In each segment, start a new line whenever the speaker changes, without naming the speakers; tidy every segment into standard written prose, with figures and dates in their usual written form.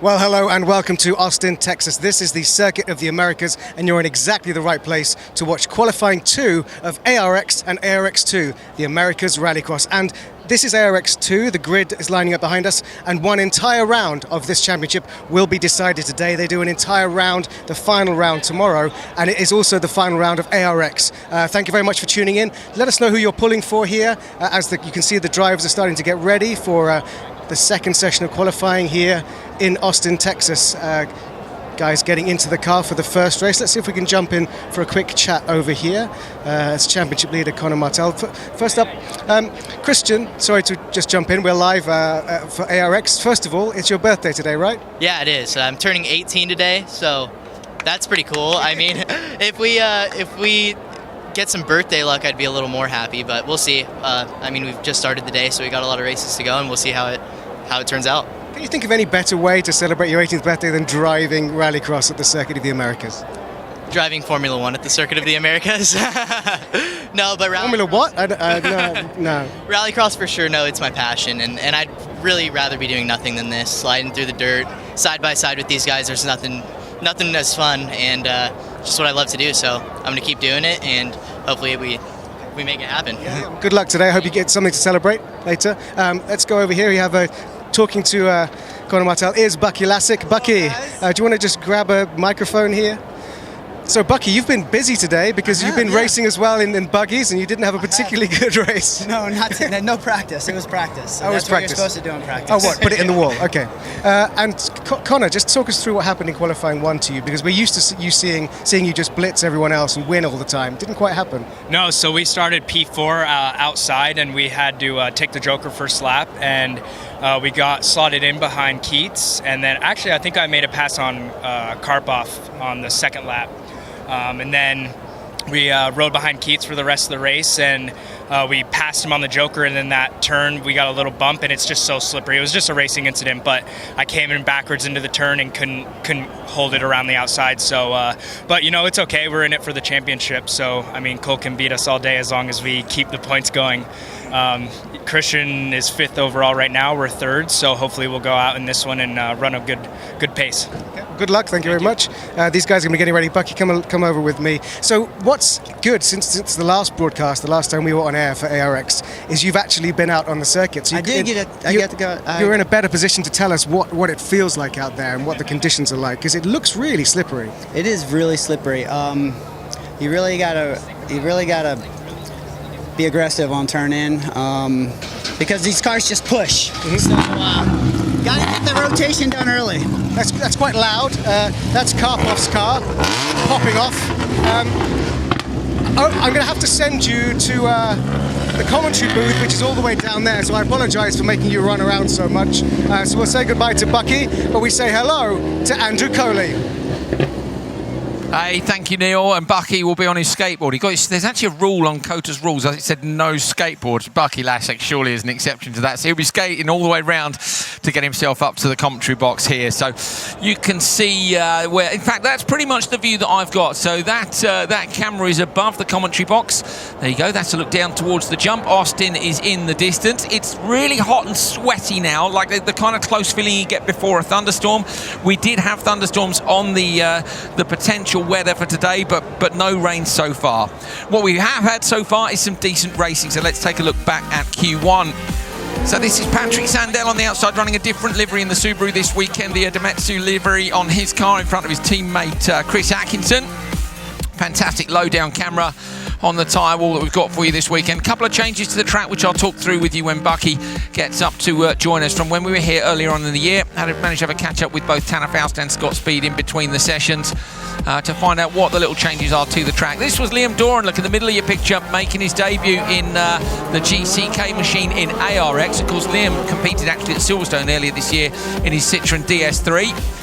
Well, hello and welcome to Austin, Texas. This is the Circuit of the Americas, and you're in exactly the right place to watch qualifying 2 of ARX and ARX2, the Americas Rallycross. And this is ARX2, the grid is lining up behind us, and one entire round of this championship will be decided today. They do an entire round, the final round tomorrow, and it is also the final round of ARX. Thank you very much for tuning in. Let us know who you're pulling for here, you can see the drivers are starting to get ready for the second session of qualifying here in Austin, Texas. Guys getting into the car for the first race. Let's see if we can jump in for a quick chat over here. It's championship leader Conor Martel. First up, Christian, sorry to just jump in. We're live for ARX. First of all, it's your birthday today, right?
Yeah, it is. I'm turning 18 today, so that's pretty cool. I mean, if we get some birthday luck, I'd be a little more happy, but we'll see. I mean, we've just started the day, so we got a lot of races to go, and we'll see how it turns out.
Can you think of any better way to celebrate your 18th birthday than driving Rallycross at the Circuit of the Americas?
Driving Formula 1 at the Circuit of the Americas? No, but
Formula what? No.
Rallycross for sure. No, it's my passion, and I'd really rather be doing nothing than this. Sliding through the dirt, side by side with these guys, there's nothing as fun, and just what I love to do. So I'm going to keep doing it, and hopefully we make it happen.
Yeah. Good luck today. I hope you get something to celebrate later. Let's go over here. We have talking to Conor Martel is Bucky Lasek. Bucky, do you want to just grab a microphone here? So Bucky, you've been busy today because you've been racing as well in buggies, and you didn't have a particularly good race.
No, no practice. It was practice. So
oh,
that's
practice.
what you're supposed to do in practice.
Oh, what? Put it in the wall. Okay. And Conor, just talk us through what happened in qualifying 1 to you, because we're used to seeing you just blitz everyone else and win all the time. Didn't quite happen.
No, so we started P4 outside, and we had to take the Joker first lap, and we got slotted in behind Keats, and then actually I think I made a pass on Karpov on the second lap. And then we rode behind Keats for the rest of the race, and we passed him on the Joker, and then that turn we got a little bump, and it's just so slippery. It was just a racing incident, but I came in backwards into the turn and couldn't hold it around the outside. So, but you know, it's okay. We're in it for the championship. So, I mean, Cole can beat us all day as long as we keep the points going. Christian is 5th overall right now. We're 3rd, so hopefully we'll go out in this one and run a good pace.
Okay. Good luck. Thank you very much. These guys are going to be getting ready. Bucky, come over with me. So what's good since the last broadcast, the last time we were on air for ARX, is you've actually been out on the circuit. So
I get to go.
You're in a better position to tell us what it feels like out there and what the conditions are like, because it looks really slippery.
It is really slippery. You really gotta be aggressive on turn in, because these cars just push. Mm-hmm. So gotta get the rotation done early.
That's quite loud. That's Karpov's car popping off. I'm going to have to send you to the commentary booth, which is all the way down there, so I apologize for making you run around so much. So we'll say goodbye to Bucky, but we say hello to Andrew Coley.
Hey, thank you, Neil. And Bucky will be on his skateboard. There's actually a rule on COTA's rules. As it said, no skateboards. Bucky Lasek surely is an exception to that. So he'll be skating all the way round to get himself up to the commentary box here. So you can see where, in fact, that's pretty much the view that I've got. So that camera is above the commentary box. There you go. That's a look down towards the jump. Austin is in the distance. It's really hot and sweaty now, like the kind of close feeling you get before a thunderstorm. We did have thunderstorms on the potential weather for today, but no rain so far. What we have had so far is some decent racing, so let's take a look back at Q1. So this is Patrick Sandell on the outside, running a different livery in the Subaru this weekend, the Idemitsu livery on his car in front of his teammate Chris Atkinson. Fantastic low-down camera on the tyre wall that we've got for you this weekend. A couple of changes to the track, which I'll talk through with you when Bucky gets up to join us from when we were here earlier on in the year. Managed to have a catch-up with both Tanner Faust and Scott Speed in between the sessions to find out what the little changes are to the track. This was Liam Doran, look in the middle of your picture, making his debut in the GCK machine in ARX. Of course, Liam competed actually at Silverstone earlier this year in his Citroen DS3.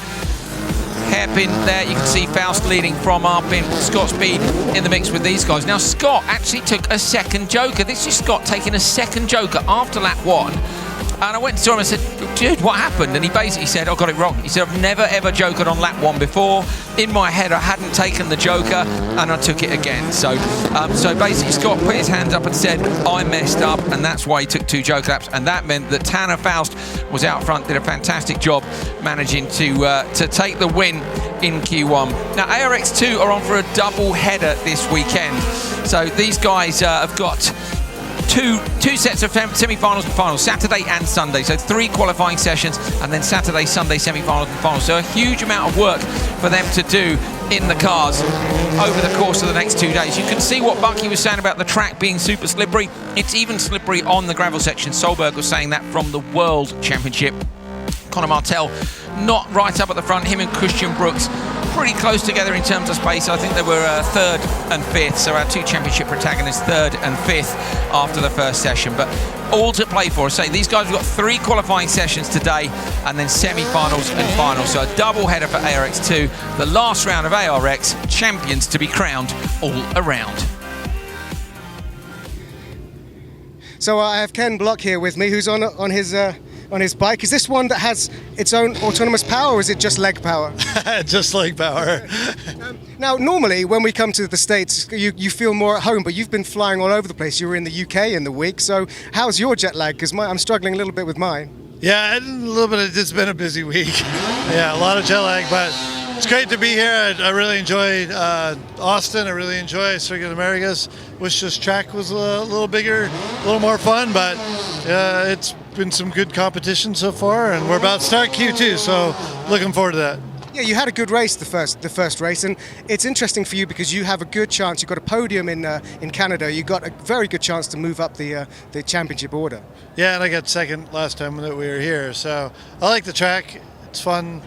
Hairpin there, you can see Faust leading from our pin, Scott Speed in the mix with these guys. Now Scott actually took a second Joker. This is Scott taking a second Joker after lap 1 And I went to him and said, dude, what happened? And he basically said, I got it wrong. He said, I've never ever jokered on lap 1 before. In my head, I hadn't taken the joker, and I took it again. So basically, Scott put his hands up and said, I messed up, and that's why he took 2 joker laps. And that meant that Tanner Faust was out front, did a fantastic job managing to take the win in Q1. Now, ARX2 are on for a double header this weekend. So these guys have got two sets of semi-finals and finals, Saturday and Sunday. So 3 qualifying sessions, and then Saturday, Sunday semi-finals and finals. So a huge amount of work for them to do in the cars over the course of the next 2 days. You can see what Bucky was saying about the track being super slippery. It's even slippery on the gravel section. Solberg was saying that from the World Championship. Conor Martel not right up at the front. Him and Christian Brooks pretty close together in terms of space. I think they were 3rd and 5th, so our 2 championship protagonists 3rd and 5th after the first session, but all to play for. Say these guys have got 3 qualifying sessions today and then semi-finals and finals, so a double header for ARX2, the last round of ARX champions to be crowned all around.
So I have Ken Block here with me, who's on his bike. Is this one that has its own autonomous power, or is it just leg power?
Just leg power.
Now, normally when we come to the States, you feel more at home, but you've been flying all over the place. You were in the UK in the week, so how's your jet lag? Because I'm struggling a little bit with mine.
Yeah, a little bit. It's been a busy week. Yeah, a lot of jet lag, but it's great to be here. I really enjoyed Austin. I really enjoy Circuit of the Americas. Wish this track was a little bigger, a little more fun, but it's been some good competition so far, and we're about to start Q2, so looking forward to that.
Yeah, you had a good race the first race, and it's interesting for you because you have a good chance. You got a podium in Canada. You got a very good chance to move up the championship order.
Yeah, and I got 2nd last time that we were here, so I like the track. It's fun.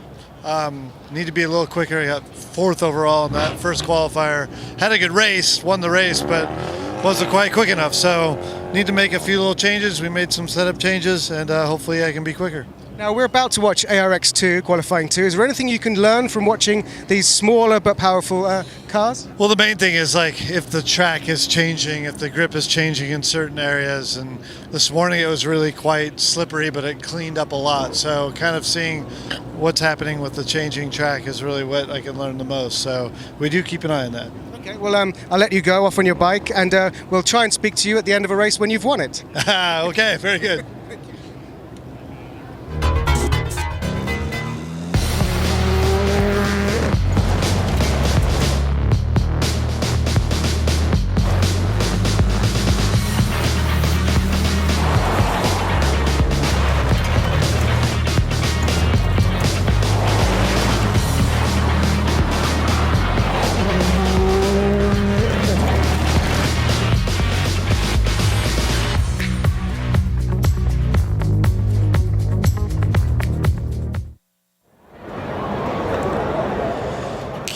Need to be a little quicker. I got 4th overall in that first qualifier. Had a good race, won the race, but wasn't quite quick enough. So need to make a few little changes. We made some setup changes, and hopefully I can be quicker.
Now, we're about to watch ARX2 qualifying 2. Is there anything you can learn from watching these smaller but powerful cars?
Well, the main thing is, like, if the track is changing, if the grip is changing in certain areas. And this morning it was really quite slippery, but it cleaned up a lot. So kind of seeing what's happening with the changing track is really what I can learn the most. So we do keep an eye on that.
Okay, well, I'll let you go off on your bike, and we'll try and speak to you at the end of a race when you've won it.
Okay, very good.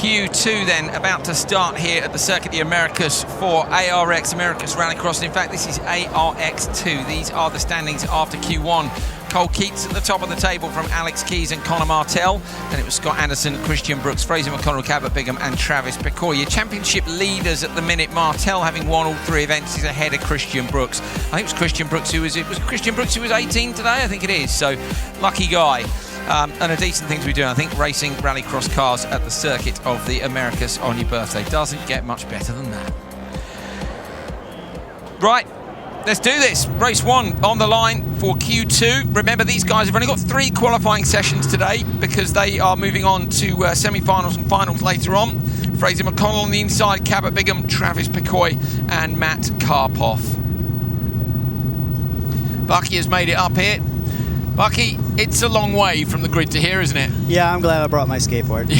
Q2 then about to start here at the Circuit of the Americas for ARX Americas Rallycross. In fact, this is ARX2. These are the standings after Q1. Cole Keats at the top of the table from Alex Keys and Conor Martel. Then it was Scott Anderson, Christian Brooks, Fraser McConnell, Cabot Bigham and Travis Picoy. Your championship leaders at the minute. Martel, having won all 3 events, is ahead of Christian Brooks. I think it was Christian Brooks who was 18 today, I think it is. So lucky guy. And a decent thing to be doing, I think, racing rallycross cars at the Circuit of the Americas on your birthday doesn't get much better than that. Right, let's do this. Race 1 on the line for Q2. Remember, these guys have only got 3 qualifying sessions today because they are moving on to semi-finals and finals later on. Fraser McConnell on the inside, Cabot Bigham, Travis Picoy and Matt Karpoff. Bucky has made it up here. Bucky, it's a long way from the grid to here, isn't it?
Yeah, I'm glad I brought my skateboard.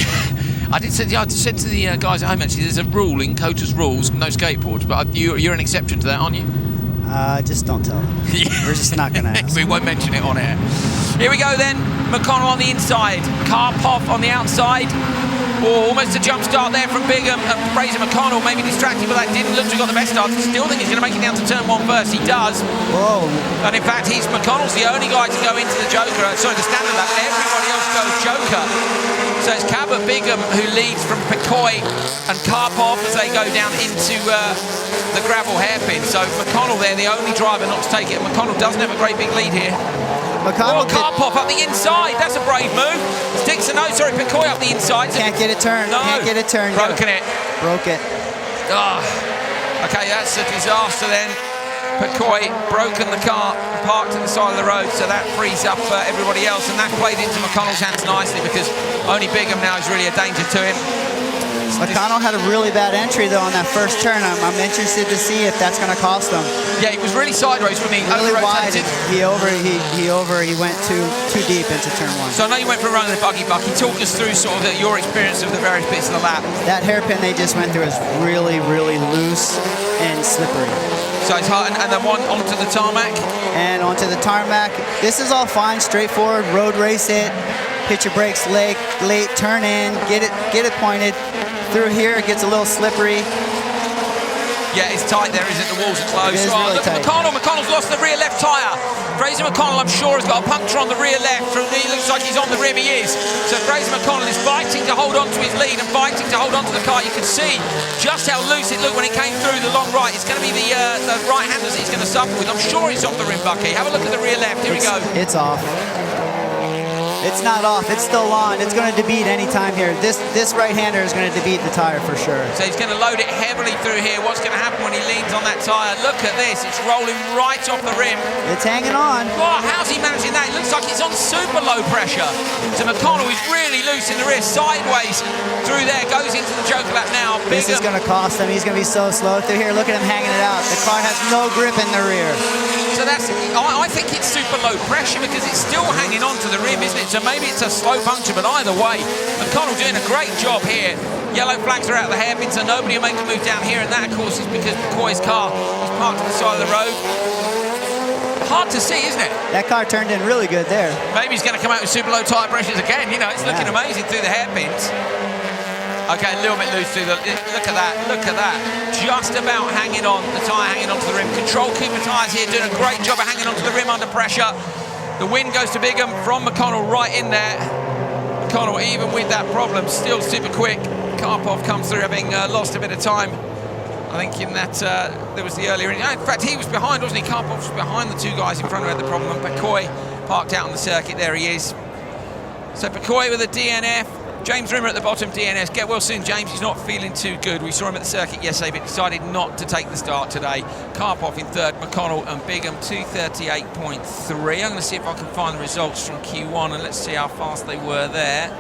I said to the guys at home, actually, there's a rule in COTA's rules, no skateboards, but you're an exception to that, aren't you?
Just don't tell them. We're just not going to ask.
We won't mention it on air. Here we go then. McConnell on the inside, Karpoff on the outside. Oh, almost a jump start there from Bigham. Fraser McConnell maybe distracted, but that didn't look to have got the best start. Still think he's going to make it down to turn 1 first. He does.
Whoa.
And in fact, McConnell's the only guy to go into the Joker. Sorry, the standard lap. Everybody else goes Joker. So it's Cabot Bigham who leads from Picoy and Karpoff as they go down into the gravel hairpin. So McConnell there, the only driver not to take it. McConnell doesn't have a great big lead here.
McConnell
Karpov up the inside. That's a brave move. Sticks the nose, sorry, Pecoy up the inside.
can't get it turned.
No.
Can't get it turned.
Broken it.
Broke it.
Okay, that's a disaster then. Pecoy broken the car, parked at the side of the road, so that frees up everybody else, and that played into McConnell's hands nicely because only Bigham now is really a danger to him.
McConnell had a really bad entry though on that first turn. I'm interested to see if that's going to cost him.
Yeah, he was really sideways when he
Really wide.
over-rotated.
He went too deep into turn 1.
So I know you went for a run of the buggy, Bucky. Talk us through sort of your experience of the various bits of the lap.
That hairpin they just went through is really, really loose and slippery.
So it's hard, and then one onto the tarmac.
And onto the tarmac. This is all fine, straightforward, road race it. Hit your brakes late, turn in, get it pointed. Through here, it gets a little slippery.
Yeah, it's tight there, isn't it? The walls are closed.
It is really
look at
tight.
McConnell's lost the rear left tyre. Fraser McConnell, I'm sure, has got a puncture on the rear left. He looks like he's on the rim, he is. So Fraser McConnell is fighting to hold on to his lead and fighting to hold on to the car. You can see just how loose it looked when he came through the long right. It's going to be the right-handers that he's going to suffer with. I'm sure he's off the rim, Bucky. Have a look at the rear left. Here we go.
It's off. It's not off. It's still on. It's going to debeat any time here. This right-hander is going to debeat the tire for sure.
So he's going to load it heavily through here. What's going to happen when he leans on that tyre? Look at this. It's rolling right off the rim.
It's hanging on.
Oh, how's he managing that? It looks like it's on super low pressure. So McConnell is really loose in the rear, sideways through there, goes into the joker lap now.
This is going to cost him. He's going to be so slow through here. Look at him hanging it out. The car has no grip in the rear.
So that's, I think it's super low pressure because it's still hanging on to the rim, isn't it? So maybe it's a slow puncture, but either way, McConnell doing a great job here. Yellow flags are out of the hairpin, so nobody will make a move down here, and that, of course, is because McCoy's car is parked on the side of the road. Hard to see, isn't it?
That car turned in really good there.
Maybe he's going to come out with super low tyre pressures again. You know, it's looking amazing through the hairpins. Okay, a little bit loose through the... Look at that. Just about hanging on, the tyre hanging onto the rim. Control Cooper tyres here doing a great job of hanging onto the rim under pressure. The win goes to Bigham from McConnell right in there. McConnell, even with that problem, still super quick. Karpov comes through having lost a bit of time. I think in that there was the earlier... In fact, he was behind, wasn't he? Karpov was behind the two guys in front who had the problem. And Pecoy parked out on the circuit. There he is. So Pecoy with a DNF. James Rimmer at the bottom, DNS. Get well soon, James. He's not feeling too good. We saw him at the circuit yesterday, but decided not to take the start today. Karpov in third, McConnell and Bigham 238.3. I'm going to see if I can find the results from Q1, and let's see how fast they were there.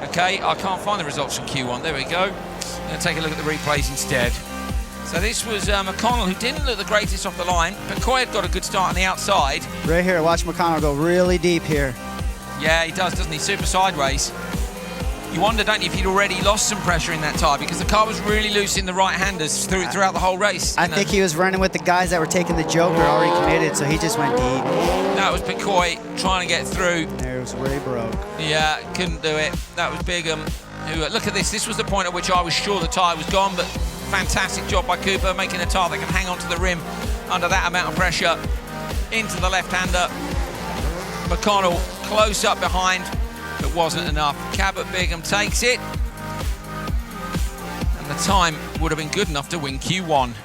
Okay, I can't find the results from Q1. There we go. I'm going to take a look at the replays instead. So this was McConnell, who didn't look the greatest off the line. Pecoy had got a good start on the outside.
Right here, watch McConnell go really deep here.
Yeah, he does, doesn't he? Super sideways. You wonder, don't you, if he'd already lost some pressure in that tyre because the car was really loose in the right-handers throughout the whole race.
I think he was running with the guys that were taking the joker already committed, so he just went deep.
That was Pecoy trying to get through.
There was where he broke.
Yeah, couldn't do it. That was Bigham. Who, look at this. This was the point at which I was sure the tyre was gone, but fantastic job by Cooper making a tyre that can hang on to the rim under that amount of pressure. Into the left-hander. McConnell close up behind. It wasn't enough. Cabot Bigham takes it. And the time would have been good enough to win Q1.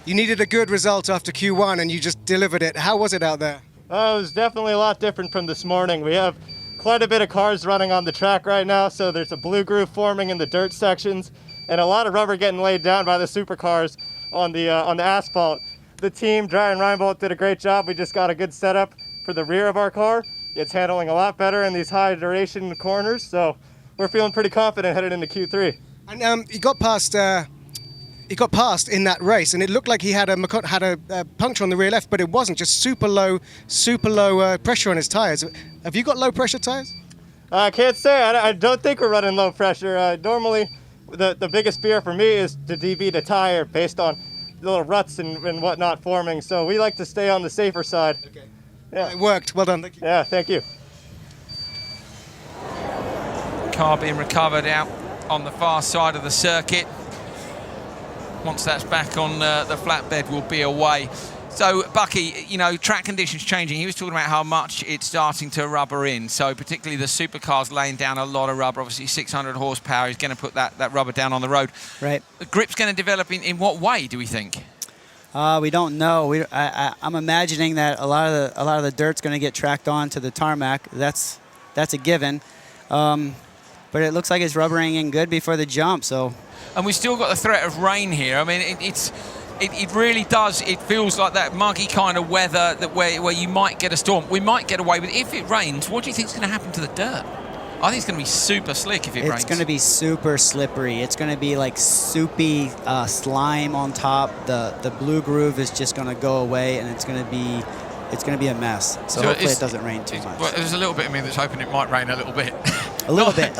You needed a good result after Q1 and you just delivered it. How was it out there?
It was definitely a lot different from this morning. We have quite a bit of cars running on the track right now, so there's a blue groove forming in the dirt sections and a lot of rubber getting laid down by the supercars on the asphalt. The team, Dry and Reinbold, did a great job. We just got a good setup for the rear of our car. It's handling a lot better in these high duration corners, so we're feeling pretty confident headed into Q3.
And he got past in that race, and it looked like he had a puncture on the rear left, but it wasn't. Just super low pressure on his tires. Have you got low pressure tires?
I can't say. I don't think we're running low pressure. Normally, the biggest fear for me is to debeat a tire based on little ruts and whatnot forming. So we like to stay on the safer side.
Okay.
Yeah.
It worked. Well done. Thank you.
Yeah, thank you.
Car being recovered out on the far side of the circuit. Once that's back on the flatbed, we'll be away. So, Bucky, you know, track conditions changing. He was talking about how much it's starting to rubber in. So, particularly the supercars laying down a lot of rubber. Obviously, 600 horsepower is going to put that rubber down on the road.
Right.
The grip's going to develop in what way, do we think?
We don't know. I'm imagining that a lot of the dirt's going to get tracked on to the tarmac. That's a given. But it looks like it's rubbering in good before the jump. So,
and we still got the threat of rain here. I mean, it really does. It feels like that muggy kind of weather where you might get a storm. We might get away with it. If it rains, what do you think is going to happen to the dirt? I think it's going to be super slick if it rains.
It's going to be super slippery. It's going to be like soupy slime on top. The blue groove is just going to go away, and it's going to be a mess. So hopefully it doesn't rain too much.
Well, there's a little bit of me that's hoping it might rain a little bit.
A little bit,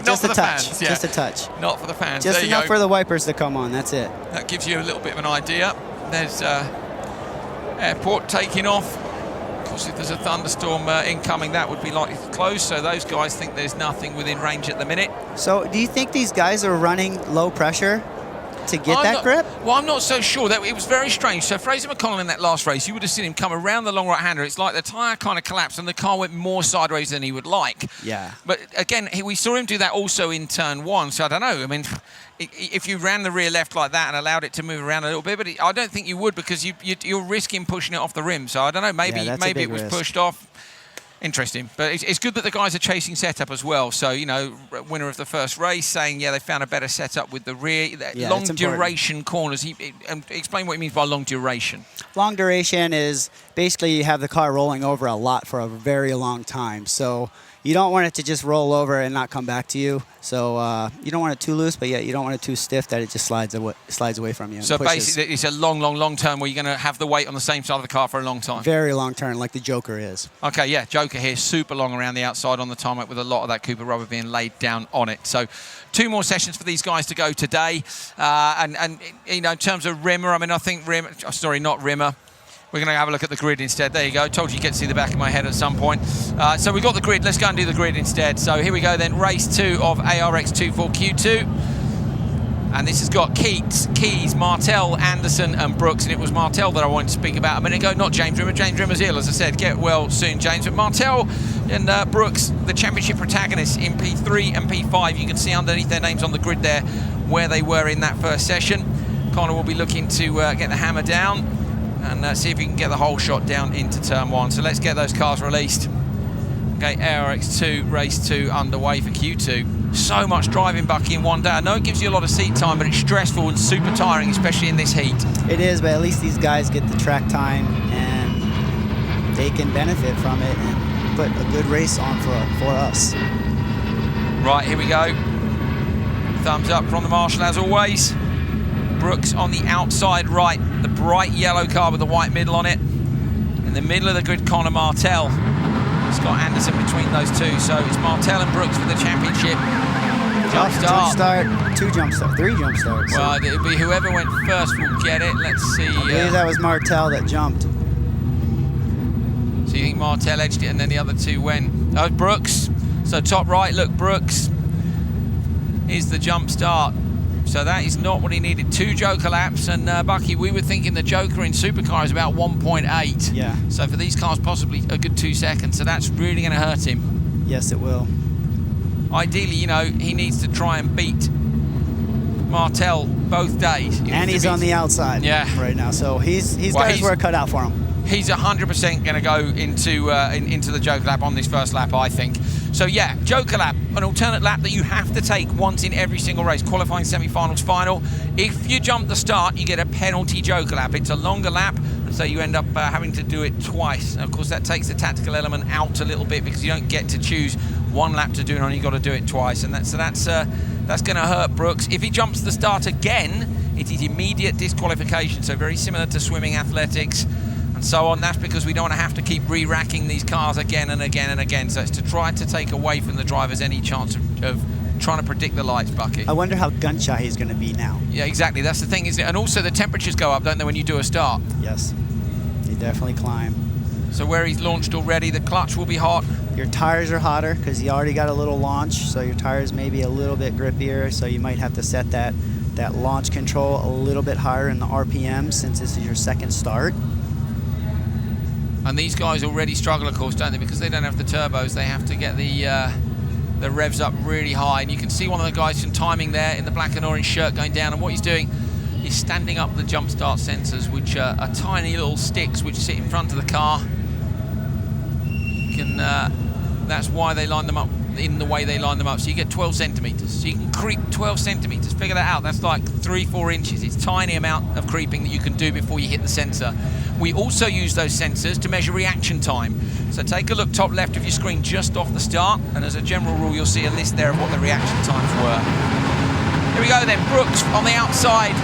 just a touch,
fans, yeah.
just a touch.
Not for the fans.
Just
there
enough
you go.
for the wipers to come on. That's it.
That gives you a little bit of an idea. There's airport taking off. Of course, if there's a thunderstorm incoming, that would be likely to close. So those guys think there's nothing within range at the minute.
So do you think these guys are running low pressure to get that grip?
Well, I'm not so sure. It was very strange. So Fraser McConnell in that last race, you would have seen him come around the long right-hander. It's like the tyre kind of collapsed and the car went more sideways than he would like.
Yeah.
But again, we saw him do that also in turn 1. So I don't know. I mean, if you ran the rear left like that and allowed it to move around a little bit, but I don't think you would, because you're risking pushing it off the rim. So I don't know. Maybe it was pushed off. Interesting, but it's good that the guys are chasing setup as well. So, you know, winner of the first race saying, yeah, they found a better setup with the rear. Long duration corners. Explain what he means by long duration.
Long duration is basically you have the car rolling over a lot for a very long time. So you don't want it to just roll over and not come back to you. So you don't want it too loose, but yet you don't want it too stiff that it just slides away from you.
So basically, it's a long turn where you're going to have the weight on the same side of the car for a long time.
Very long turn, like the Joker is.
Okay, yeah, Joker here, super long around the outside on the tarmac with a lot of that Cooper rubber being laid down on it. So 2 more sessions for these guys to go today. And you know, in terms of Rimmer, I mean, I think not Rimmer. We're going to have a look at the grid instead. There you go. Told you get to see the back of my head at some point. So we've got the grid. Let's go and do the grid instead. So here we go then. Race 2 of ARX2 for Q2. And this has got Keys, Martel, Anderson and Brooks. And it was Martel that I wanted to speak about a minute ago, not James Rimmer. James Rimmer's ill, as I said. Get well soon, James. But Martel and Brooks, the championship protagonists in P3 and P5. You can see underneath their names on the grid there where they were in that first session. Connor will be looking to get the hammer down and see if we can get the whole shot down into turn 1. So let's get those cars released. Okay, ARX2, race 2 underway for Q2. So much driving, Bucky, in one day. I know it gives you a lot of seat time, but it's stressful and super tiring, especially in this heat.
It is, but at least these guys get the track time and they can benefit from it and put a good race on for us.
Right, here we go. Thumbs up from the marshal as always. Brooks on the outside right, the bright yellow car with the white middle on it. In the middle of the grid, Connor Martel. Scott Anderson between those two. So it's Martel and Brooks for the championship. Jump start.
2 jump starts, 3 jump starts.
Well, it'll be whoever went first will get it. Let's see.
I believe that was Martel that jumped.
So you think Martel edged it and then the other 2 went. Oh, Brooks. So top right, look, Brooks. Here's the jump start. So that is not what he needed. 2 Joker laps, and Bucky, we were thinking the Joker in Supercar is about 1.8.
Yeah.
So for these cars, possibly a good 2 seconds. So that's really going to hurt him.
Yes, it will.
Ideally, you know, he needs to try and beat Martel both days.
And he's on the outside right now, so he's got his work cut out for him.
He's 100% going to go into the Joker lap on this first lap, I think. So yeah, Joker lap, an alternate lap that you have to take once in every single race, qualifying, semi-finals, final. If you jump the start, you get a penalty Joker lap. It's a longer lap, so you end up having to do it twice. And of course, that takes the tactical element out a little bit because you don't get to choose 1 lap to do it on, you've got to do it twice. And that's going to hurt Brooks. If he jumps the start again, it is immediate disqualification, so very similar to swimming, athletics, and so on. That's because we don't want to have to keep re-racking these cars again and again and again. So it's to try to take away from the drivers any chance of trying to predict the lights, Bucky.
I wonder how gun-shy he's going to be now.
Yeah, exactly. That's the thing, isn't it? And also the temperatures go up, don't they, when you do a start?
Yes, they definitely climb.
So where he's launched already, the clutch will be hot.
Your tires are hotter because you already got a little launch, so your tires may be a little bit grippier, so you might have to set that launch control a little bit higher in the RPM since this is your second start.
And these guys already struggle, of course, don't they? Because they don't have the turbos, they have to get the revs up really high. And you can see one of the guys from timing there in the black and orange shirt going down. And what he's doing, is standing up the jump start sensors, which are tiny little sticks which sit in front of the car. That's why they line them up in the way they line them up. So you get 12 centimeters. So you can creep 12 centimeters. Figure that out. That's like 3-4 inches. It's a tiny amount of creeping that you can do before you hit the sensor. We also use those sensors to measure reaction time. So take a look top left of your screen just off the start, and as a general rule, you'll see a list there of what the reaction times were. Here we go then. Brooks on the outside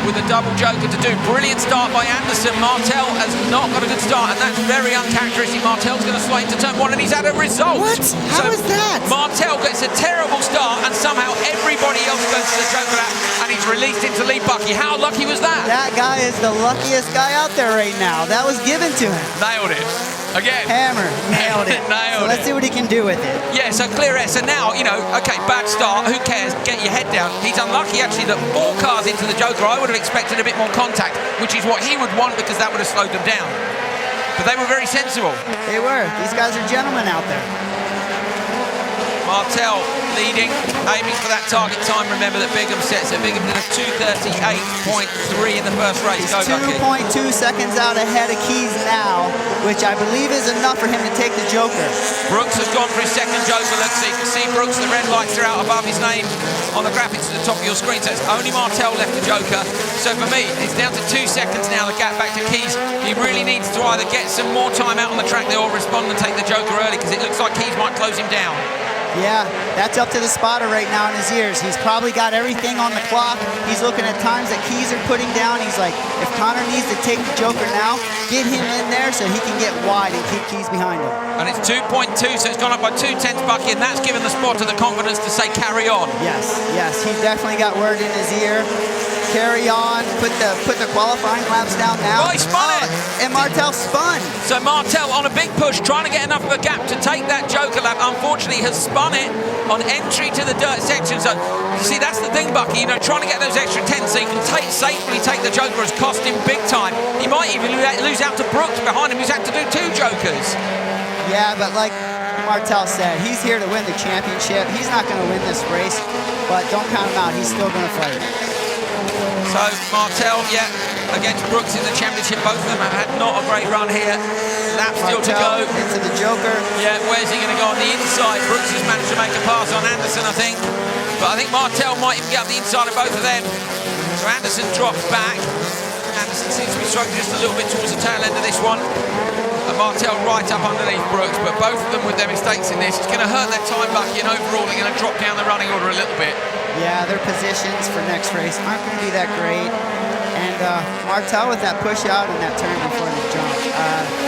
with a double joker to do. Brilliant start by Anderson. Martel has not got a good start, and that's very uncharacteristic. Martel's going to slide into turn 1, and he's had a result.
What? How is that?
Martel gets a terrible start, and somehow everybody else goes to the joker lap, and he's released into lead. Bucky, how lucky was that?
That guy is the luckiest guy out there right now. That was given to him.
Nailed it. Again.
Hammer. Nailed it.
Nailed
so let's see what he can do with it.
Yeah, so clear S. And now, you know, okay, bad start. Who cares? Get your head down. He's unlucky, actually, that 4 cars into the joker. I would have expected a bit more contact, which is what he would want, because that would have slowed them down. But they were very sensible.
They were. These guys are gentlemen out there.
Martel leading, aiming for that target time. Remember that Bigham sets it. Bigham did a 2:38.3 in the first race.
He's 2.2 seconds out ahead of Keys now, which I believe is enough for him to take the joker.
Brooks has gone for his second joker. Look, so you can see Brooks, the red lights are out above his name on the graphics at the top of your screen. So it's only Martel left the joker. So for me, it's down to 2 seconds now, the gap back to Keys. He really needs to either get some more time out on the track there or respond and take the joker early, because it looks like Keys might close him down.
Yeah, that's up to the spotter right now in his ears. He's probably got everything on the clock. He's looking at times that Keys are putting down. He's like, if Connor needs to take the joker now, get him in there so he can get wide and keep Keys behind him.
And it's 2.2, so it's gone up by 2/10, Bucky, and that's given the spotter the confidence to say carry on.
Yes, he definitely got word in his ear. Carry on, put the qualifying laps down now.
Oh, he spun it!
And Martel spun.
So Martel on a big push, trying to get enough of a gap to take that joker lap. Unfortunately, has spun it on entry to the dirt section. So you see, that's the thing, Bucky. You know, trying to get those extra 10 so you can safely take the joker has cost him big time. He might even lose out to Brooks behind him, who's had to do 2 jokers.
Yeah, but like Martel said, he's here to win the championship. He's not going to win this race, but don't count him out. He's still going to fight.
So Martel, yeah, against Brooks in the championship. Both of them have had not a great run here. Lap still to go.
Into the joker.
Yeah, where's he going to go on the inside? Brooks has managed to make a pass on Anderson, I think. But I think Martel might even get up the inside of both of them. So Anderson drops back. Anderson seems to be struggling just a little bit towards the tail end of this one. And Martel right up underneath Brooks, but both of them with their mistakes in this, it's going to hurt their time, Bucky, and overall they're going to drop down the running order a little bit.
Yeah, their positions for next race aren't going to be that great. And Martel with that push out and that turn before the jump,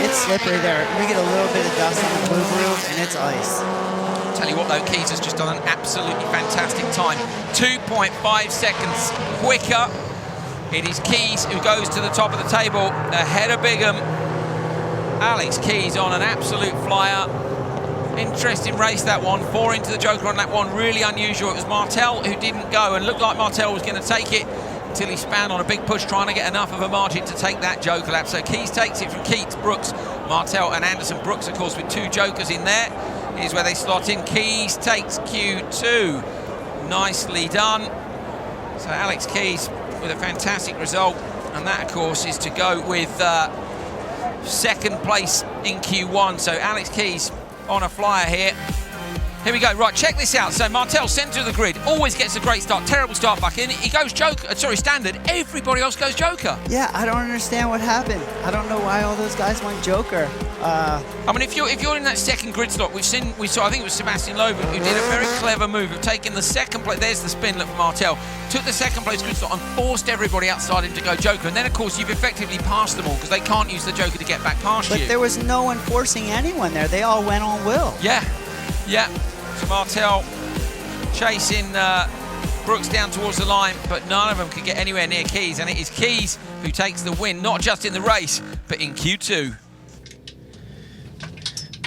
it's slippery there. We get a little bit of dust on the blue groove and it's ice.
Tell you what though, Keys has just done an absolutely fantastic time. 2.5 seconds quicker. It is Keys who goes to the top of the table ahead of Bigham. Alex Keys on an absolute flyer. Interesting race, that one. 4 into the joker on that one. Really unusual. It was Martel who didn't go, and looked like Martel was going to take it until he span on a big push, trying to get enough of a margin to take that joker lap. So Keys takes it from Keats, Brooks, Martel and Anderson. Brooks, of course, with 2 jokers in there. Here's where they slot in. Keys takes Q2. Nicely done. So Alex Keys with a fantastic result, and that, of course, is to go with second place in Q1. So Alex Keys on a flyer here. Here we go. Right, check this out. So Martel, centre of the grid, always gets a great start. Terrible start back in. He goes joker. Sorry, standard. Everybody else goes joker.
Yeah, I don't understand what happened. I don't know why all those guys went joker.
I mean, if you're in that second grid slot, we saw. I think it was Sebastian Loeb who did a very clever move of taking the second place. There's the spin look for Martel. Took the second place grid slot and forced everybody outside him to go joker. And then, of course, you've effectively passed them all because they can't use the joker to get back past you.
But there was no one forcing anyone there. They all went on will.
Yeah. So Martel chasing Brooks down towards the line, but none of them could get anywhere near Keys. And it is Keys who takes the win, not just in the race, but in Q2.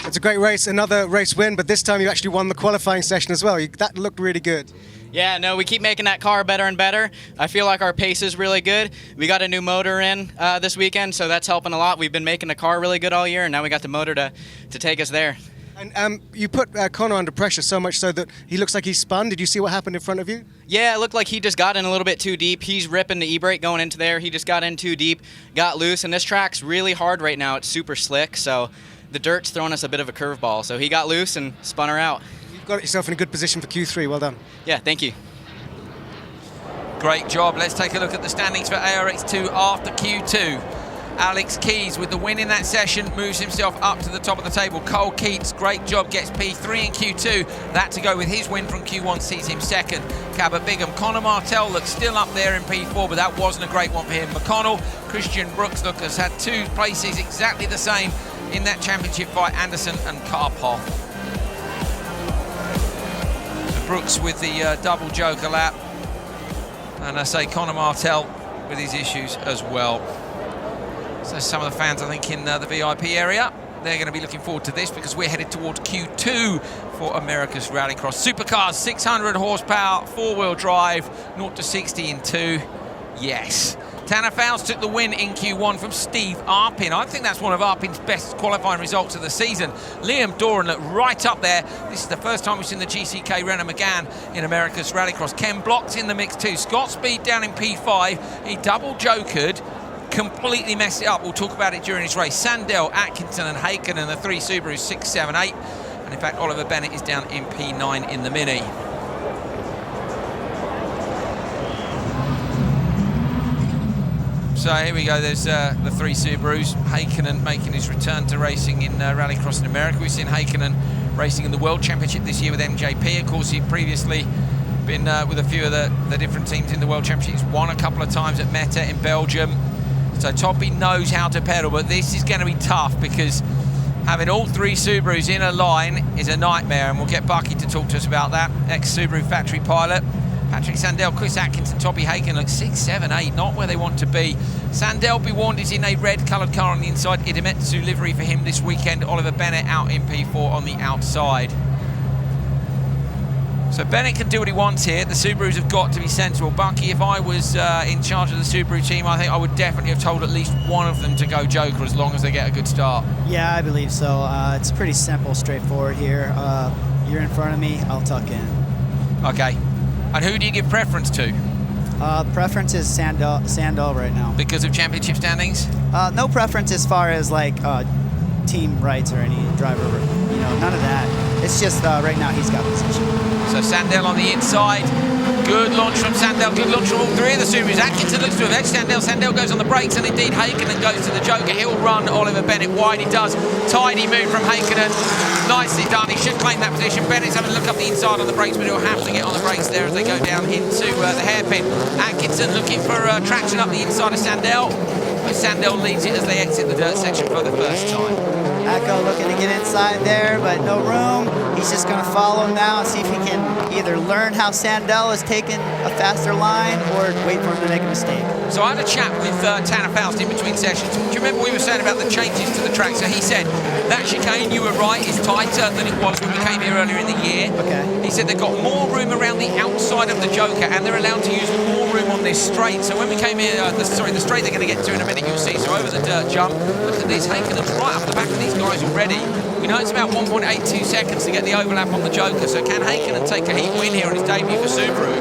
It's a great race, another race win, but this time you actually won the qualifying session as well. That looked really good.
Yeah, no, we keep making that car better and better. I feel like our pace is really good. We got a new motor in this weekend, so that's helping a lot. We've been making the car really good all year, and now we got the motor to take us there.
And you put Connor under pressure so much so that he looks like he's spun. Did you see what happened in front of you?
Yeah, it looked like he just got in a little bit too deep. He's ripping the e-brake going into there. He just got in too deep, got loose, and this track's really hard right now. It's super slick, so the dirt's throwing us a bit of a curveball. So he got loose and spun her out.
You've got yourself in a good position for Q3. Well done.
Yeah, thank you.
Great job. Let's take a look at the standings for ARX2 after Q2. Alex Keys with the win in that session moves himself up to the top of the table. Cole Keats, great job, gets P3 in Q2. That to go with his win from Q1 sees him second. Cabot Bigham, Connor Martell looks still up there in P4, but that wasn't a great one for him. McConnell, Christian Brooks look has had 2 places exactly the same in that championship fight. Anderson and Karpov. So Brooks with the double joker lap. And I say Connor Martell with his issues as well. So some of the fans, I think, in the VIP area, they're going to be looking forward to this because we're headed towards Q2 for America's Rallycross. Supercars, 600 horsepower, 4-wheel drive, 0 to 60 in 2. Yes. Tanner Fowles took the win in Q1 from Steve Arpin. I think that's one of Arpin's best qualifying results of the season. Liam Doran looked right up there. This is the first time we've seen the GCK Renault Megane in America's Rallycross. Ken Block's in the mix too. Scott Speed down in P5. He double jokered, completely messed it up. We'll talk about it during his race. Sandell, Atkinson and Haken and the 3 Subarus, 6, 7, 8. And in fact, Oliver Bennett is down in P9 in the Mini. So here we go, there's the 3 Subarus. Hakkinen making his return to racing in Rallycross in America. We've seen Hakkinen racing in the World Championship this year with MJP. Of course, he'd previously been with a few of the different teams in the World Championship. He's won a couple of times at Meta in Belgium. So Toppy knows how to pedal, but this is going to be tough because having all 3 Subarus in a line is a nightmare, and we'll get Bucky to talk to us about that. Ex-Subaru factory pilot. Patrick Sandell, Chris Atkinson, Toppy Haken look 6, 7, 8, not where they want to be. Sandell, be warned, is in a red coloured car on the inside. Idemitsu livery for him this weekend. Oliver Bennett out in P4 on the outside. So Bennett can do what he wants here. The Subarus have got to be sensible. Bucky, if I was in charge of the Subaru team, I think I would definitely have told at least one of them to go joker as long as they get a good start.
Yeah, I believe so. It's pretty simple, straightforward here. You're in front of me, I'll tuck in.
Okay. And who do you give preference to?
Preference is Sandell right now.
Because of championship standings?
No preference as far as like team rights or any driver, none of that. It's just right now he's got position.
So Sandell on the inside. Good launch from Sandell, good launch from all 3 of the Subarus. Atkinson looks to have edged Sandell. Sandell goes on the brakes, and indeed Hakkinen goes to the joker. He'll run Oliver Bennett wide. He does. Tidy move from Hakkinen. Nicely done. He should claim that position. Bennett's having a look up the inside on the brakes, but he'll have to get on the brakes there as they go down into the hairpin. Atkinson looking for traction up the inside of Sandell. But Sandell leads it as they exit the dirt section for the first time.
Echo looking to get inside there, but no room. He's just going to follow now and see if he can either learn how Sandell is taking a faster line or wait for him to make a mistake.
So I had a chat with Tanner Faust in between sessions. Do you remember we were saying about the changes to the track? So he said, that chicane, you were right, is tighter than it was when we came here earlier in the year. Okay. He said they've got more room around the outside of the joker, and they're allowed to use more room on this straight. So when we came here, the straight they're going to get to in a minute, you'll see. So over the dirt jump, look at this, Hakkenen's right up the back of these guys already. We know it's about 1.82 seconds to get the overlap on the joker, so can Hakkinen take a heat win here on his debut for Subaru?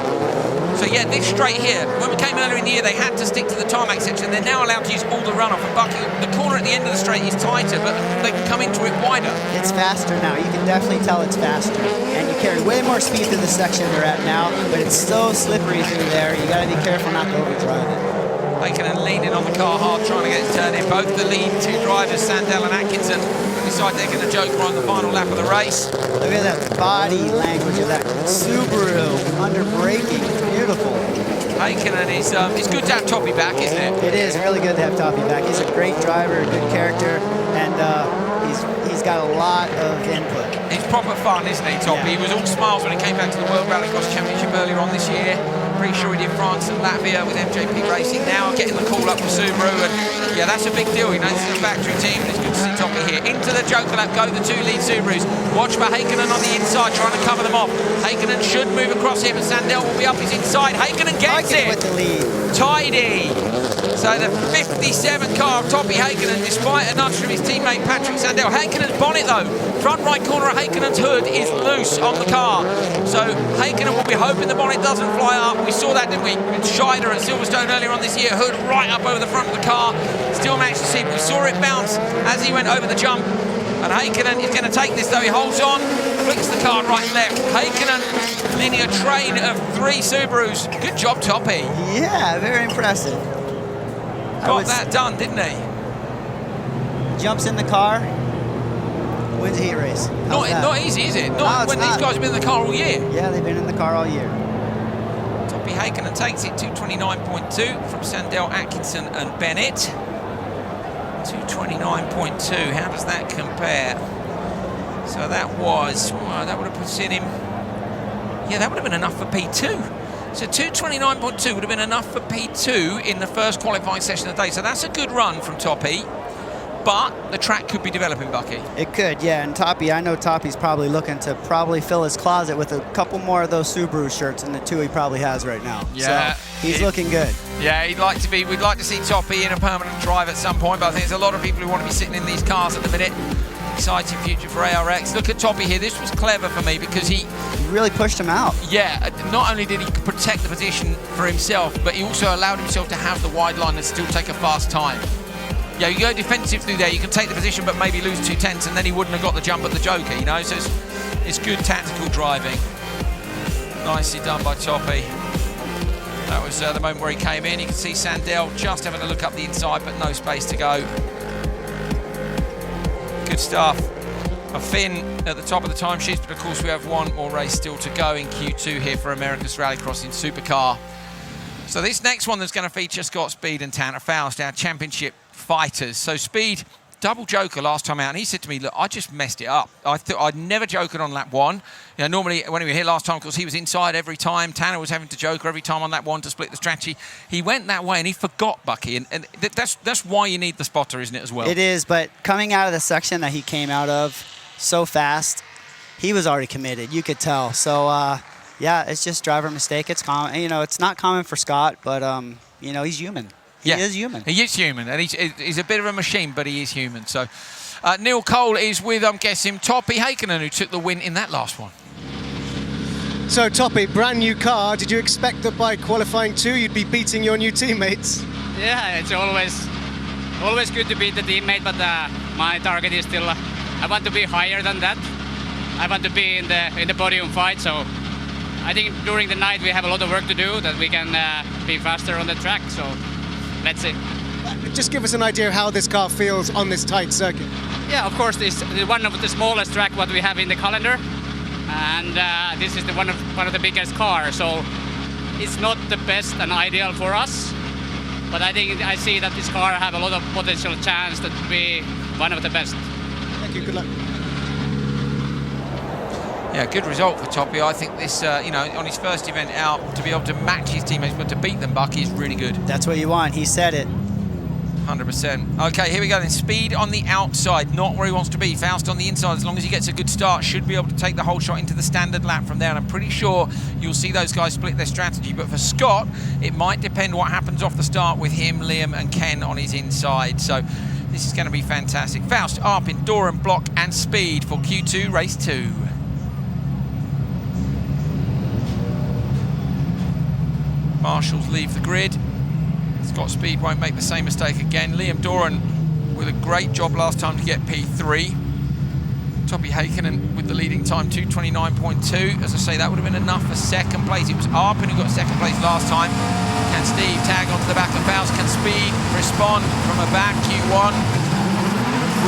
So yeah, this straight here, when we came earlier in the year, they had to stick to the tarmac section. They're now allowed to use all the runoff. And Bucky, the corner at the end of the straight is tighter, but they can come into it wider. It's faster now. You can definitely tell it's faster. And you carry way more speed through the section they're at now, but it's so slippery through there. You got to be careful not to overdrive it. Hakkinen leaning on the car hard, trying to get it turned in. Both the lead 2 drivers, Sandell and Atkinson, decide they're going to joker on the final lap of the race. Look at that body language of that Subaru under braking. Beautiful. Hakkinen is it's good to have Toppy back, isn't it? It is really good to have Toppy back. He's a great driver, a good character, and he's got a lot of input. He's proper fun, isn't he, Toppy? Yeah. He was all smiles when he came back to the World Rallycross Championship earlier on this year. Pretty sure he did France and Latvia with MJP Racing. Now getting the call up from Subaru, and yeah, that's a big deal. This is a factory team, and it's good to see Toppy here. Into the joker lap go the 2 lead Subarus. Watch for Hakkinen on the inside, trying to cover them off. Hakkinen should move across him, and Sandell will be up his inside. Hakkinen gets it. With the lead. Tidy. So the 57 car of Toppy Hakkinen, despite a nudge from his teammate Patrick Sandell. Hakkinen's bonnet though front right corner of Haikkonen's hood is loose on the car. So Haikkonen will be hoping the bonnet doesn't fly up. We saw that, didn't we? With Scheider at Silverstone earlier on this year, hood right up over the front of the car. Still managed to see, but we saw it bounce as he went over the jump. And Haikkonen is going to take this, though. He holds on, flicks the car right and left. Haikkonen leading a train of 3 Subarus. Good job, Toppy.
Yeah, very impressive.
Got that done, didn't he?
Jumps in the car, wins a heat race.
Not easy, is it? Not when these guys have been in the car all year.
Yeah, they've been in the car all year.
Toppy Haikkonen takes it 229.2 from Sandell, Atkinson and Bennett. 229.2, how does that compare? So that was, that would have put in him, yeah, that would have been enough for P2. So 229.2 would have been enough for P2 in the first qualifying session of the day. So that's a good run from Toppy, but the track could be developing, Bucky.
It could, yeah, and Toppy, I know Toppy's probably looking to fill his closet with a couple more of those Subaru shirts than the 2 he probably has right now.
Yeah.
So he's looking good.
Yeah, we'd like to see Toppy in a permanent drive at some point, but I think there's a lot of people who want to be sitting in these cars at the minute. Exciting future for ARX. Look at Toppy here. This was clever for me because he
really pushed him out.
Yeah, not only did he protect the position for himself, but he also allowed himself to have the wide line and still take a fast time. Yeah, you go defensive through there, you can take the position but maybe lose 2 tenths and then he wouldn't have got the jump at the Joker, you know, so it's good tactical driving. Nicely done by Toppy. That was the moment where he came in. You can see Sandell just having a look up the inside but no space to go. Good stuff. A Finn at the top of the timesheets, but of course we have one more race still to go in Q2 here for America's Rallycross in Supercar. So this next one that's going to feature Scott Speed and Tanner Faust, our championship fighters. So Speed, double joker last time out, and he said to me, look, I just messed it up. I thought I'd never jokered on lap 1. You know, normally when we were here last time, of course, he was inside every time. Tanner was having to joker every time on lap 1 to split the strategy. He went that way and he forgot, Bucky, and that's why you need the spotter, isn't it, as well?
It is, but coming out of the section that he came out of so fast, he was already committed. You could tell. So, yeah, it's just driver mistake. It's common. You know, it's not common for Scott, but you know, he's human. He is human.
He is human, and he's a bit of a machine, but he is human. So Neil Cole is with, I'm guessing, Toppy Haikkonen, who took the win in that last one.
So Toppy, brand new car. Did you expect that by qualifying 2 you'd be beating your new teammates?
Yeah, it's always good to beat the teammate, but my target is still, I want to be higher than that. I want to be in the podium fight, so I think during the night we have a lot of work to do, that we can be faster on the track, so let's see.
Just give us an idea of how this car feels on this tight circuit.
Yeah, of course, this is one of the smallest track what we have in the calendar, and this is one of the biggest cars, so it's not the best and ideal for us, but I see that this car have a lot of potential chance to be one of the best.
Thank you, good luck.
Yeah, good result for Toppy. I think this, you know, on his first event out, to be able to match his teammates, but to beat them, Bucky, is really good.
That's what you want. He said it.
100%. Okay, here we go then. Speed on the outside, not where he wants to be. Faust on the inside, as long as he gets a good start, should be able to take the whole shot into the standard lap from there. And I'm pretty sure you'll see those guys split their strategy. But for Scott, it might depend what happens off the start with him, Liam and Ken on his inside. So this is going to be fantastic. Faust, Arpin, Doran, Block and Speed for Q2 Race 2. Marshals leave the grid. Scott Speed won't make the same mistake again. Liam Doran with a great job last time to get P3. Toppy Haikkonen with the leading time, 229.2. As I say, that would have been enough for second place. It was Arpin who got second place last time. Can Steve tag onto the back of Faust? Can Speed respond from a back Q1?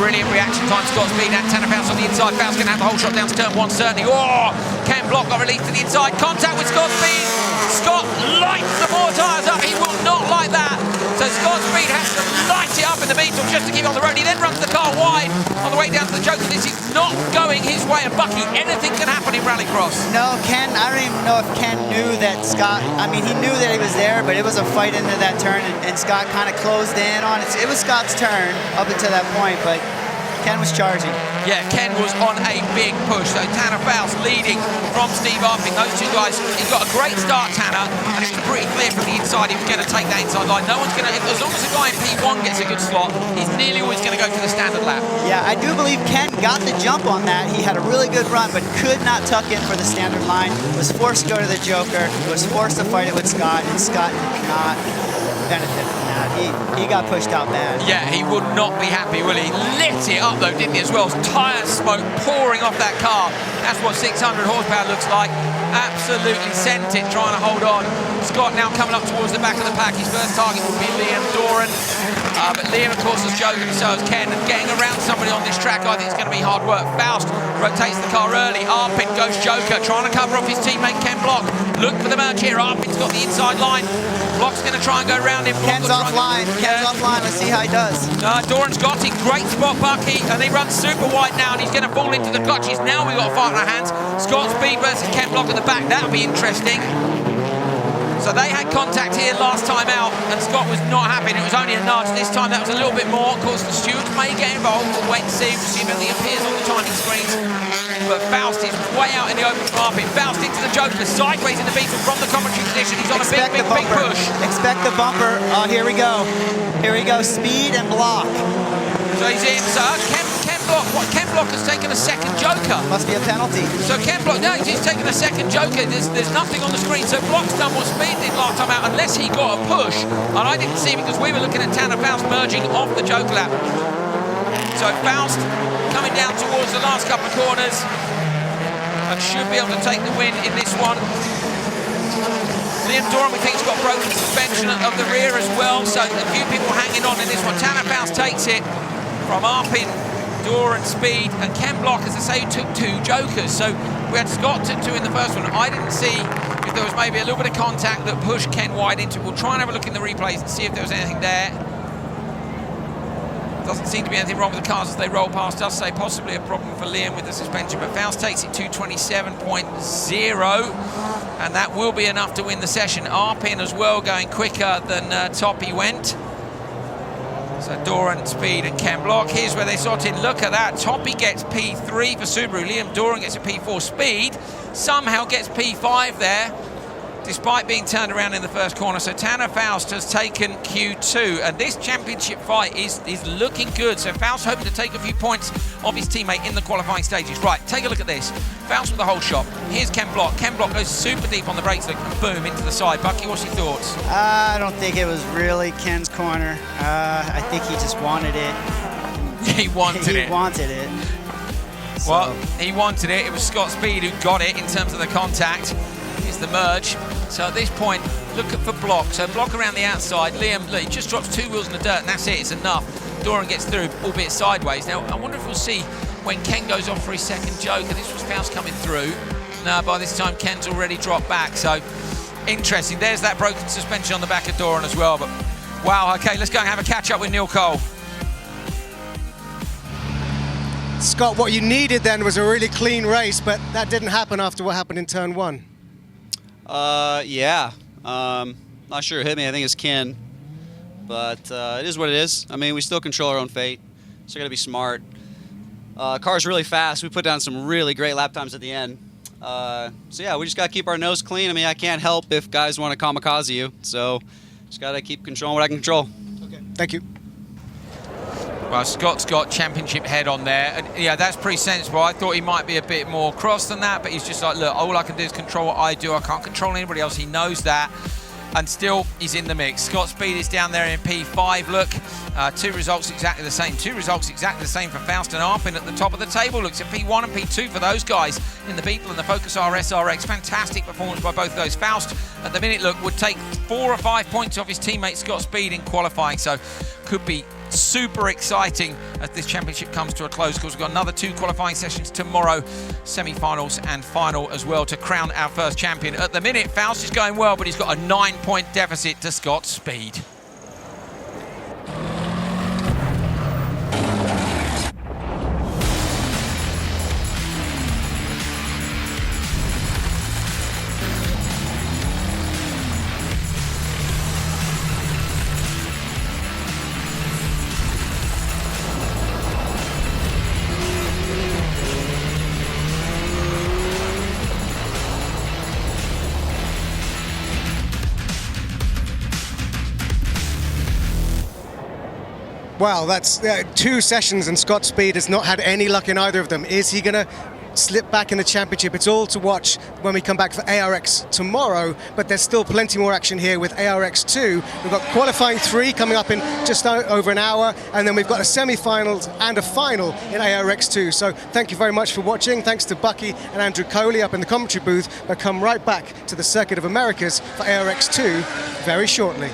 Brilliant reaction time, Scott Speed and Tanner Faust on the inside. Faust can have the whole shot down to turn 1, certainly. Oh, Ken Block got released to the inside. Contact with Scott Speed. Scott lights the 4 tyres up. He will not like that. So Scott Speed has to light it up in the Beetle just to keep on the road. He then runs the car wide on the way down to the Joker. This is not going his way. And Bucky, anything can happen in Rallycross.
No, Ken, I don't even know if Ken knew that Scott, I mean, he knew that he was there, but it was a fight into that turn, and Scott kind of closed in on it. It was Scott's turn up until that point, but Ken was charging.
Yeah, Ken was on a big push. So Tanner Faust leading from Steve Arpin. Those two guys, he got a great start, Tanner, and it was pretty clear from the inside inside, he was going to take that inside line. No one's going to, as long as the guy in P1 gets a good slot, he's nearly always going to go for the standard lap.
Yeah, I do believe Ken got the jump on that. He had a really good run, but could not tuck in for the standard line. Was forced to go to the Joker. Was forced to fight it with Scott, and Scott did not benefit from that. He got pushed out bad.
Yeah, he would not be happy, will he? Lit it up though, didn't he, as well? Tire smoke pouring off that car. That's what 600 horsepower looks like. Absolutely sent it, trying to hold on. Scott now coming up towards the back of the pack. His first target will be Liam Doran. But Liam, of course, is joking, so is Ken. And getting around somebody on this track, I think it's going to be hard work. Faust rotates the car early. Arpin goes Joker, trying to cover off his teammate Ken Block. Look for the merge here. Arpin's got the inside line. Block's going to try and go around him.
Ken's offline. Ken's offline. Let's see how he does.
Doran's got it. Great spot, Bucky. And he runs super wide now, and he's going to fall into the clutches. Now we've got a fight on our hands. Scott Speed versus Ken Block at the back. That'll be interesting. So they had contact here last time out, and Scott was not happy, and it was only a nudge. This time that was a little bit more. Of course, the stewards may get involved. We'll wait and see. We'll see if anything appears on the timing screens. But Faust is way out in the open from Arpin. Faust into the Joker, sideways in the beetle from the commentary position. He's on a big push.
Expect the bumper. Oh, here we go. Here we go. Speed and Block.
So he's in. So Ken Block has taken a second Joker.
Must be a penalty.
So Ken Block, no, he's taken a second Joker. There's nothing on the screen. So Block's done what Speed did last time out, unless he got a push. And I didn't see because we were looking at Tanner Faust merging off the Joker lap. So Faust coming down towards the last couple of corners and should be able to take the win in this one. Liam Doran, we think, has got broken suspension of the rear as well, so a few people hanging on in this one. Tanner Faust takes it from Arpin, Doran, Speed, and Ken Block, as I say, who took two Jokers. So we had Scott took two in the first one. I didn't see if there was maybe a little bit of contact that pushed Ken wide into it. We'll try and have a look in the replays and see if there was anything there. Doesn't seem to be anything wrong with the cars as they roll past us. Say possibly a problem for Liam with the suspension, but Faust takes it to 27.0, and that will be enough to win the session. Arpin as well going quicker than Toppy went. So Doran, Speed, and Ken Block. Here's where they sort in. Look at that. Toppy gets P3 for Subaru. Liam Doran gets a P4. Speed somehow gets P5 there, despite being turned around in the first corner. So Tanner Faust has taken Q2, and this championship fight is looking good. So Faust hoping to take a few points off his teammate in the qualifying stages. Right, take a look at this. Faust with the whole shot. Here's Ken Block. Ken Block goes super deep on the brakes, and boom, into the side. Bucky, what's your thoughts?
I don't think it was really Ken's corner. I think he just wanted it.
He wanted it.
He wanted it. So.
Well, he wanted it. It was Scott Speed who got it in terms of the contact. It's the merge. So at this point, look for Block. So Block around the outside. Liam, look, he just drops two wheels in the dirt, and that's it. It's enough. Doran gets through, albeit sideways. Now, I wonder if we'll see when Ken goes off for his second Joker. This was Faust coming through. No, by this time, Ken's already dropped back. So interesting. There's that broken suspension on the back of Doran as well. But wow, okay, let's go and have a catch-up with Neil Cole.
Scott, what you needed then was a really clean race, but that didn't happen after what happened in turn one.
Yeah. Not sure it hit me. I think it's Ken. But it is what it is. I mean, we still control our own fate. So we got to be smart. Car's really fast. We put down some really great lap times at the end. So yeah, we just got to keep our nose clean. I mean, I can't help if guys want to kamikaze you. So just got to keep controlling what I can control.
Okay, thank you.
Well, Scott's got championship head on there. And yeah, that's pretty sensible. I thought he might be a bit more cross than that, but he's just like, look, all I can do is control what I do. I can't control anybody else. He knows that. And still, he's in the mix. Scott Speed is down there in P5. Look, two results exactly the same. Two results exactly the same for Faust and Arpin at the top of the table. Looks at P1 and P2 for those guys in the Beetle and the Focus RS. Fantastic performance by both of those. Faust, at the minute, look, would take 4 or 5 points off his teammate Scott Speed in qualifying. So could be super exciting as this championship comes to a close, because we've got another 2 qualifying sessions tomorrow, semi-finals and final as well, to crown our first champion. At the minute, Faust is going well, but he's got a 9-point deficit to Scott Speed.
Well, that's 2 sessions, and Scott Speed has not had any luck in either of them. Is he going to slip back in the championship? It's all to watch when we come back for ARX tomorrow, but there's still plenty more action here with ARX2. We've got qualifying 3 coming up in just over an hour, and then we've got a semi-finals and a final in ARX2. So thank you very much for watching. Thanks to Bucky and Andrew Coley up in the commentary booth. We'll come right back to the Circuit of Americas for ARX2 very shortly.